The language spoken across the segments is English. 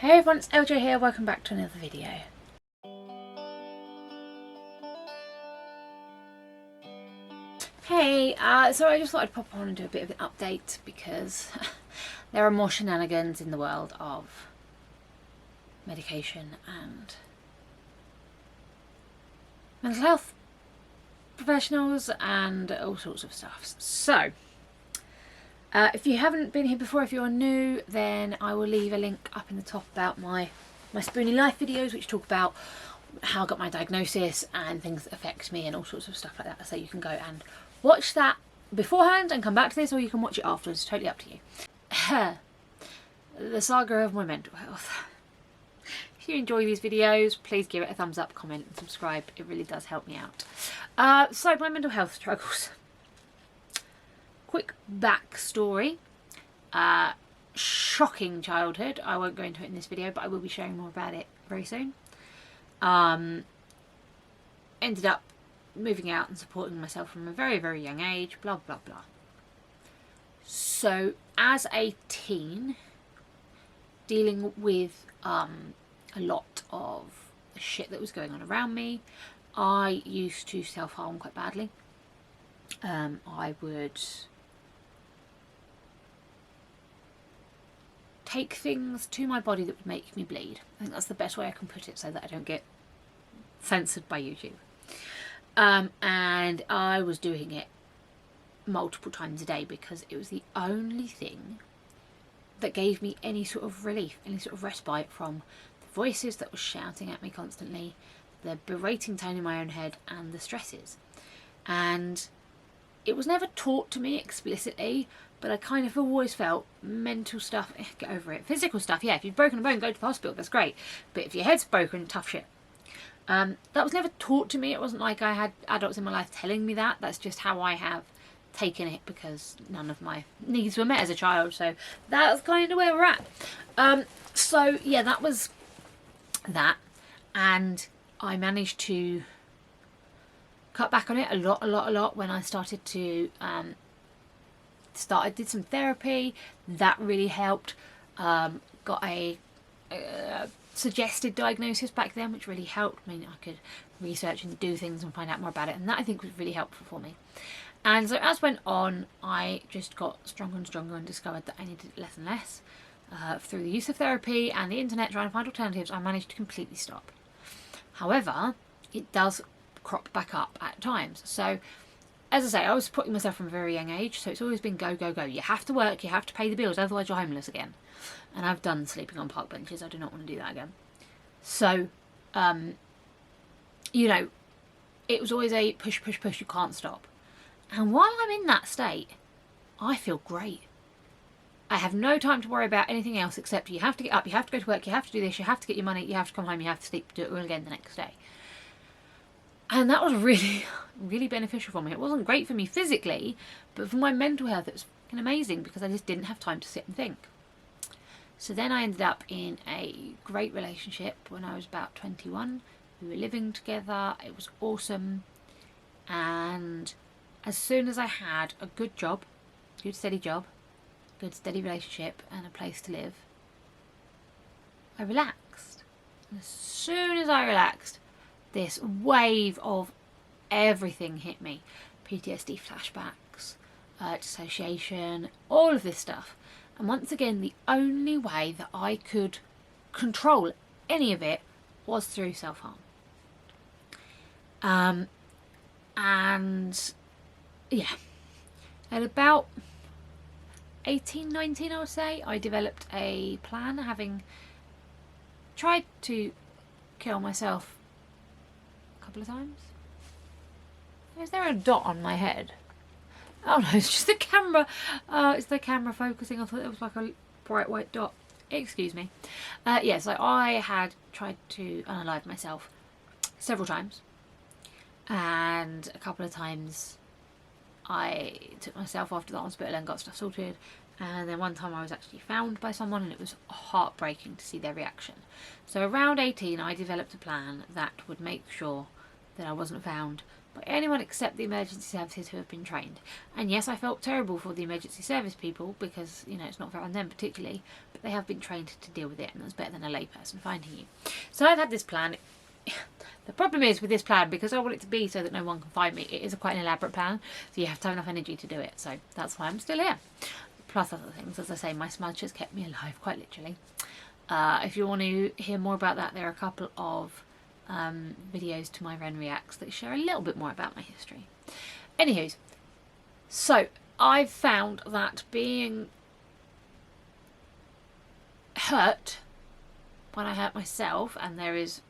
Hey everyone, it's LJ here, welcome back to another video. Hey, so I just thought I'd pop on and do a bit of an update because there are more shenanigans in the world of medication and mental health professionals and all sorts of stuff. So, if you haven't been here before, if you're new, then I will leave a link up in the top about my Spoony Life videos, which talk about how I got my diagnosis and things that affect me and all sorts of stuff like that. So you can go and watch that beforehand and come back to this, or you can watch it afterwards. It's totally up to you. The saga of my mental health. If you enjoy these videos, please give it a thumbs up, comment and subscribe. It really does help me out. So my mental health struggles. Quick backstory. Shocking childhood. I won't go into it in this video, but I will be sharing more about it very soon. Ended up moving out and supporting myself from a very, very young age, blah, blah, blah. So as a teen, dealing with a lot of the shit that was going on around me, I used to self-harm quite badly. I would take things to my body that would make me bleed. I think that's the best way I can put it so that I don't get censored by YouTube. And I was doing it multiple times a day because it was the only thing that gave me any sort of relief, any sort of respite from the voices that were shouting at me constantly, the berating tone in my own head and the stresses. And it was never taught to me explicitly, but I kind of always felt mental stuff, get over it. Physical stuff, yeah, if you've broken a bone, go to the hospital, that's great. But if your head's broken, tough shit. That was never taught to me. It wasn't like I had adults in my life telling me that. That's just how I have taken it because none of my needs were met as a child. So that's kind of where we're at. So yeah, that was that. And I managed to cut back on it a lot when I started to I did some therapy. That really helped. Got a suggested diagnosis back then, which really helped. I mean, I could research and do things and find out more about it, and that I think was really helpful for me. And so as went on, I just got stronger and stronger and discovered that I needed it less and less. Through the use of therapy and the internet trying to find alternatives, I managed to completely stop. However, it does crop back up at times. So as I say, I was supporting myself from a very young age, so it's always been go, go, go. You have to work, you have to pay the bills, otherwise you're homeless again. And I've done sleeping on park benches. I do not want to do that again. So, you know, it was always a push, push, push, you can't stop. And while I'm in that state, I feel great. I have no time to worry about anything else except you have to get up, you have to go to work, you have to do this, you have to get your money, you have to come home, you have to sleep, do it all again the next day. And that was really, really beneficial for me. It wasn't great for me physically, but for my mental health it was fucking amazing because I just didn't have time to sit and think. So then I ended up in a great relationship when I was about 21. We were living together. It was awesome. And as soon as I had a good job, good steady job, good steady relationship and a place to live, I relaxed. And as soon as I relaxed, this wave of everything hit me. PTSD flashbacks, dissociation, all of this stuff. And once again, the only way that I could control any of it was through self-harm. And yeah, at about 18, 19, I would say, I developed a plan, having tried to kill myself a couple of times. Is there a dot on my head? Oh no, it's just the camera. It's the camera focusing. I thought it was like a bright white dot. Excuse me. Yeah, so I had tried to unalive myself several times. And a couple of times I took myself off to the hospital and got stuff sorted. And then one time I was actually found by someone and it was heartbreaking to see their reaction. So around 18 I developed a plan that would make sure that I wasn't found by anyone except the emergency services who have been trained. And yes, I felt terrible for the emergency service people because, you know, it's not fair on them particularly, but they have been trained to deal with it, and that's better than a layperson finding you. So I've had this plan. The problem is with this plan, because I want it to be so that no one can find me, it is quite an elaborate plan, so you have to have enough energy to do it. So that's why I'm still here. Plus other things, as I say, my smudge has kept me alive, quite literally. If you want to hear more about that, there are a couple of videos to my Ren Reacts that share a little bit more about my history. Anywho, so I've found that being hurt when I hurt myself, and there is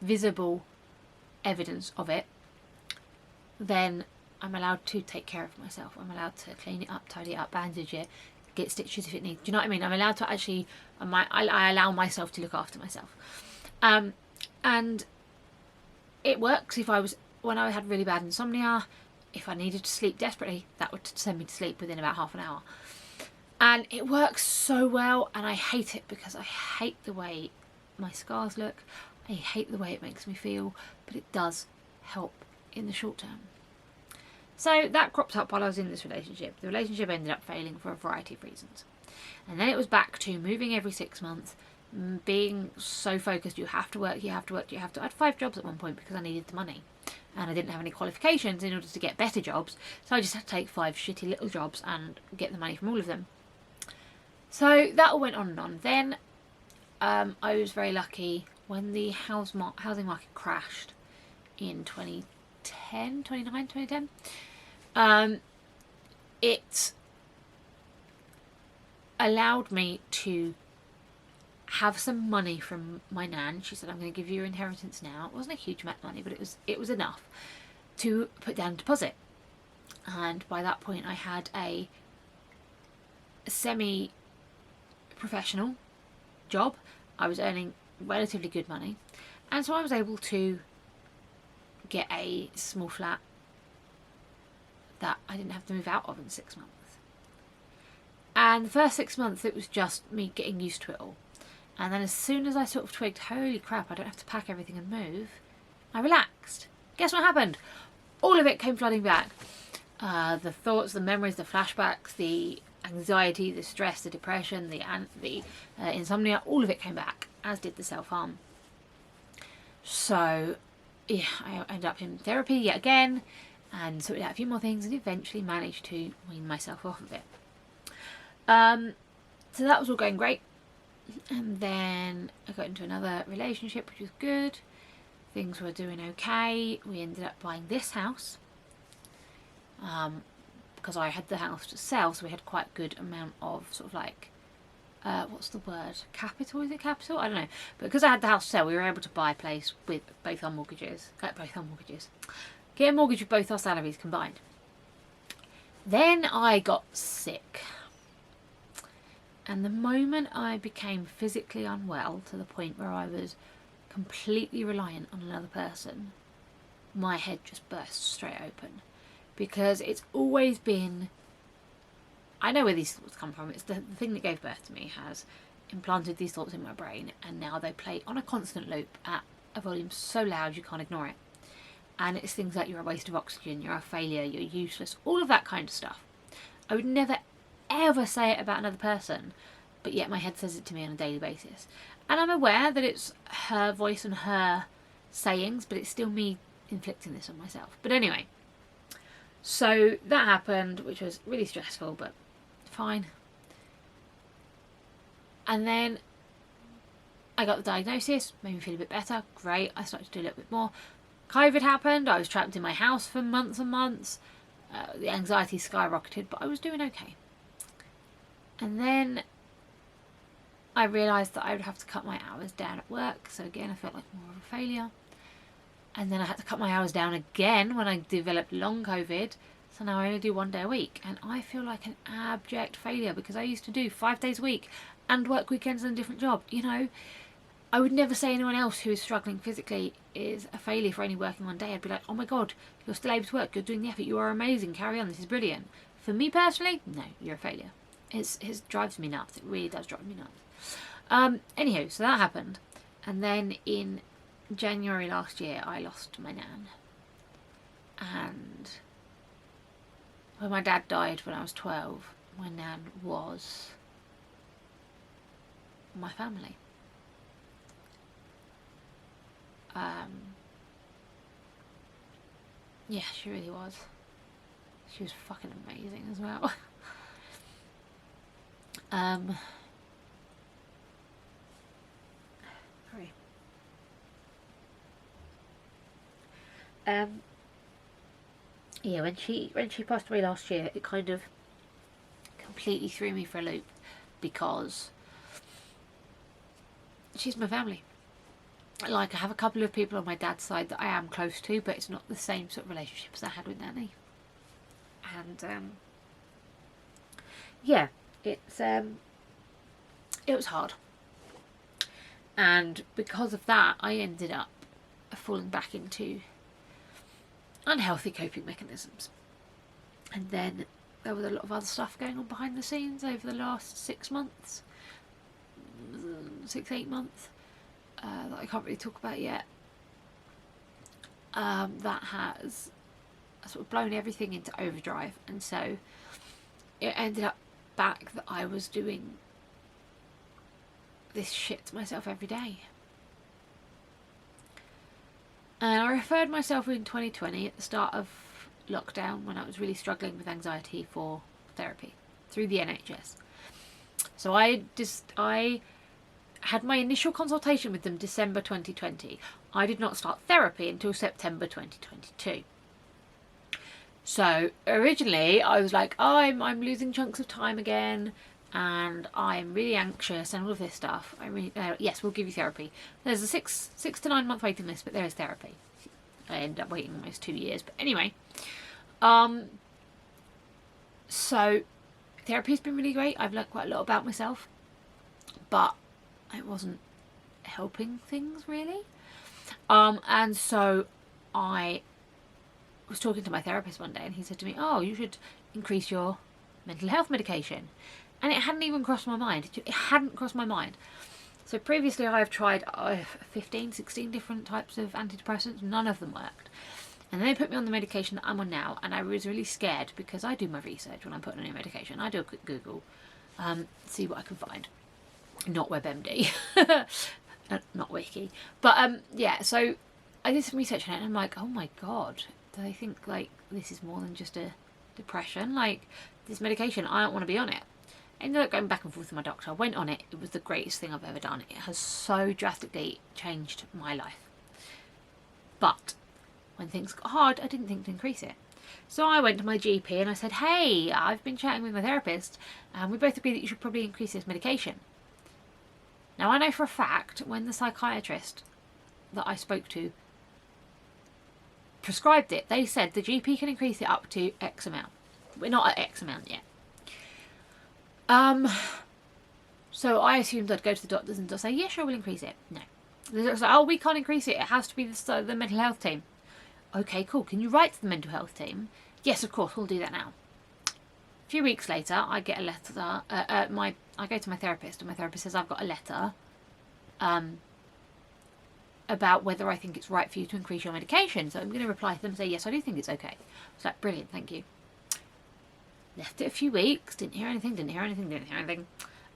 visible evidence of it, then I'm allowed to take care of myself. I'm allowed to clean it up, tidy it up, bandage it, get stitches if it needs. Do you know what I mean? I'm allowed to actually, I allow myself to look after myself. And it works. When I had really bad insomnia, if I needed to sleep desperately, that would send me to sleep within about half an hour. And it works so well, and I hate it because I hate the way my scars look. I hate the way it makes me feel, but it does help in the short term. So that cropped up while I was in this relationship. The relationship ended up failing for a variety of reasons. And then it was back to moving every 6 months, being so focused, you have to work, you have to work, you have to. I had 5 jobs at one point because I needed the money. And I didn't have any qualifications in order to get better jobs. So I just had to take 5 shitty little jobs and get the money from all of them. So that all went on and on. Then I was very lucky when the housing market crashed in 2010. It allowed me to have some money from my nan. She said, I'm going to give you your inheritance now. It wasn't a huge amount of money, but it was enough to put down a deposit. And by that point I had a semi-professional job. I was earning relatively good money, and so I was able to get a small flat that I didn't have to move out of in 6 months. And the first 6 months it was just me getting used to it all. And then as soon as I sort of twigged, holy crap, I don't have to pack everything and move, I relaxed. Guess what happened? All of it came flooding back. The thoughts, the memories, the flashbacks, the anxiety, the stress, the depression, the insomnia, all of it came back, as did the self-harm. So yeah, I ended up in therapy yet again and sorted out a few more things and eventually managed to wean myself off of it. So that was all going great, and then I got into another relationship which was good. Things were doing okay. We ended up buying this house because I had the house to sell, so we had quite a good amount of sort of like what's the word? Capital? Is it capital? I don't know. But because I had the house to sell, we were able to buy a place with both our mortgages. Get a mortgage with both our salaries combined. Then I got sick. And the moment I became physically unwell to the point where I was completely reliant on another person, my head just burst straight open. Because it's always been, I know where these thoughts come from. It's the thing that gave birth to me has implanted these thoughts in my brain, and now they play on a constant loop at a volume so loud you can't ignore it. And it's things like you're a waste of oxygen, you're a failure, you're useless, all of that kind of stuff. I would never ever say it about another person, but yet my head says it to me on a daily basis. And I'm aware that it's her voice and her sayings, but it's still me inflicting this on myself. But anyway, so that happened, which was really stressful, but fine. And then I got the diagnosis, made me feel a bit better, great. I started to do a little bit more. COVID happened, I was trapped in my house for months and months. The anxiety skyrocketed, but I was doing okay. And then I realised that I would have to cut my hours down at work, so again I felt like more of a failure. And then I had to cut my hours down again when I developed long COVID, so now I only do 1 day a week. And I feel like an abject failure because I used to do 5 days a week and work weekends in a different job. You know, I would never say anyone else who is struggling physically is a failure for only working 1 day. I'd be like, oh my god, you're still able to work, you're doing the effort, you are amazing, carry on, this is brilliant. For me personally, no, you're a failure. It drives me nuts. It really does drive me nuts. Anyhow, so that happened. And then in January last year, I lost my nan. And when my dad died when I was 12, my nan was my family. Yeah, she really was. She was fucking amazing as well. Sorry. Yeah, when she passed away last year, it kind of completely threw me for a loop, because she's my family. Like, I have a couple of people on my dad's side that I am close to, but it's not the same sort of relationship as I had with Nanny. And yeah, it was hard, and because of that I ended up falling back into unhealthy coping mechanisms. And then there was a lot of other stuff going on behind the scenes over the last 6 months, 6-8 months, that I can't really talk about yet, that has sort of blown everything into overdrive. And so it ended up back that I was doing this shit to myself every day. And I referred myself in 2020 at the start of lockdown, when I was really struggling with anxiety, for therapy through the NHS. So I had my initial consultation with them December 2020. I did not start therapy until September 2022. So originally I was like, oh, I'm losing chunks of time again, and I'm really anxious and all of this stuff. Yes, we'll give you therapy. There's a 6 to 9 month waiting list, but there is therapy. I ended up waiting almost 2 years, but anyway. So therapy's been really great. I've learned quite a lot about myself, but it wasn't helping things really. And so I was talking to my therapist one day, and he said to me, oh, you should increase your mental health medication. And it hadn't even crossed my mind. It hadn't crossed my mind. So previously I have tried 15, 16 different types of antidepressants. None of them worked. And then they put me on the medication that I'm on now, and I was really scared, because I do my research when I'm putting on a new medication. I do a quick Google, see what I can find. Not WebMD. Not Wiki. But yeah, so I did some research on it, and I'm like, oh my god, do they think like this is more than just a depression? Like, this medication, I don't want to be on it. I ended up going back and forth with my doctor. I went on it. It was the greatest thing I've ever done. It has so drastically changed my life. But when things got hard, I didn't think to increase it. So I went to my GP and I said, hey, I've been chatting with my therapist, and we both agree that you should probably increase this medication. Now, I know for a fact when the psychiatrist that I spoke to prescribed it, they said the GP can increase it up to X amount. We're not at X amount yet. So I assumed I'd go to the doctors and they'll say, yeah, sure, we'll increase it. No. The doctor's like, oh, we can't increase it. It has to be the mental health team. Okay, cool. Can you write to the mental health team? Yes, of course, we'll do that now. A few weeks later, I get a letter. I go to my therapist, and my therapist says I've got a letter about whether I think it's right for you to increase your medication. So I'm going to reply to them and say, yes, I do think it's okay. I was like, brilliant, thank you. Left it a few weeks, didn't hear anything.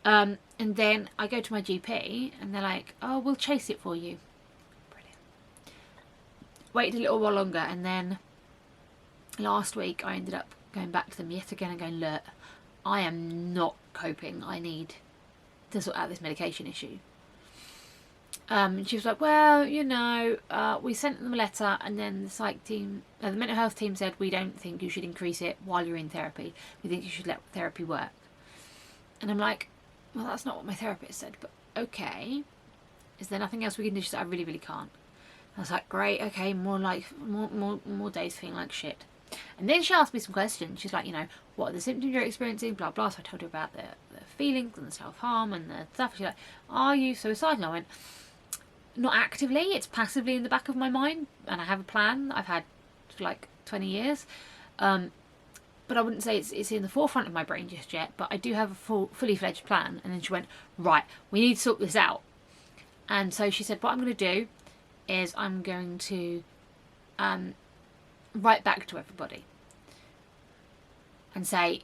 And then I go to my GP, and they're like, oh, we'll chase it for you. Brilliant. Waited a little while longer, and then last week I ended up going back to them yet again and going, look, I am not coping. I need to sort out this medication issue. And she was like, well, you know, we sent them a letter, and then the psych team, the mental health team said, we don't think you should increase it while you're in therapy. We think you should let therapy work. And I'm like, well, that's not what my therapist said, but okay. Is there nothing else we can do? She said, I really, really can't. I was like, great, okay, more days feeling like shit. And then she asked me some questions. She's like, you know, what are the symptoms you're experiencing, blah, blah. So I told her about the feelings and the self-harm and the stuff. She's like, are you suicidal? And I went, not actively, it's passively in the back of my mind, and I have a plan that I've had for like 20 years. But I wouldn't say it's in the forefront of my brain just yet, but I do have a fully fledged plan. And then she went, right, we need to sort this out. And so she said, what I'm going to do is I'm going to write back to everybody and say,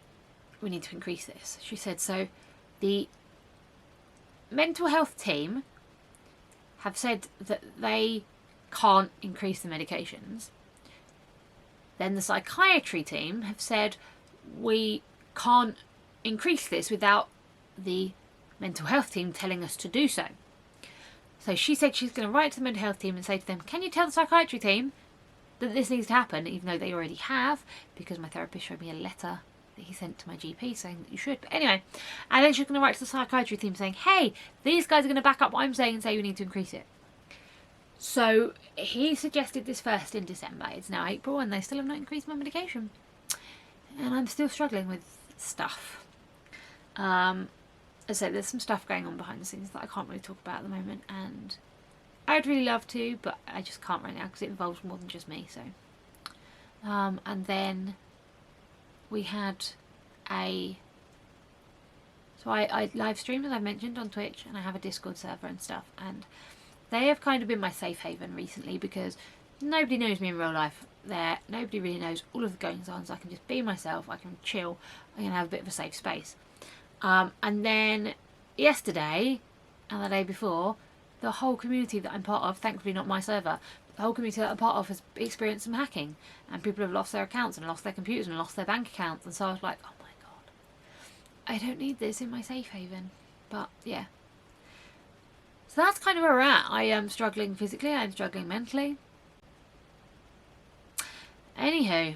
we need to increase this. She said, so the mental health team have said that they can't increase the medications. Then the psychiatry team have said, we can't increase this without the mental health team telling us to do so. So she said she's going to write to the mental health team and say to them, can you tell the psychiatry team that this needs to happen, even though they already have, because my therapist showed me a letter that he sent to my GP saying that you should. But anyway, and then she's going to write to the psychiatry team saying, hey, these guys are going to back up what I'm saying and say we need to increase it. So he suggested this first in December. It's now April and they still have not increased my medication. And I'm still struggling with stuff. As I said, there's some stuff going on behind the scenes that I can't really talk about at the moment, and I'd really love to, but I just can't right now because it involves more than just me. So, and then we had I live stream, as I mentioned, on Twitch, and I have a Discord server and stuff, and they have kind of been my safe haven recently because nobody knows me in real life there. Nobody really knows all of the goings on, so I can just be myself, I can chill, I can have a bit of a safe space. And then yesterday and the day before, the whole community that I'm part of, thankfully not my server, the whole community that I'm part of has experienced some hacking, and people have lost their accounts and lost their computers and lost their bank accounts, and so I was like, oh my god, I don't need this in my safe haven. But yeah, so that's kind of where we're at. I am struggling physically, I'm struggling mentally. Anywho,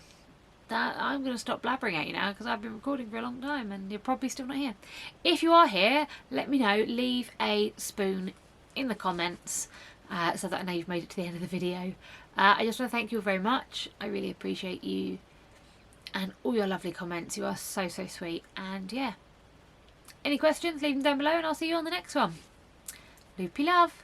that I'm going to stop blabbering at you now because I've been recording for a long time and you're probably still not here. If you are here, let me know. Leave a spoon in the comments so that I know you've made it to the end of the video. I just want to thank you all very much. I really appreciate you and all your lovely comments. You are so, so sweet. And yeah, any questions, leave them down below and I'll see you on the next one. Loopy love.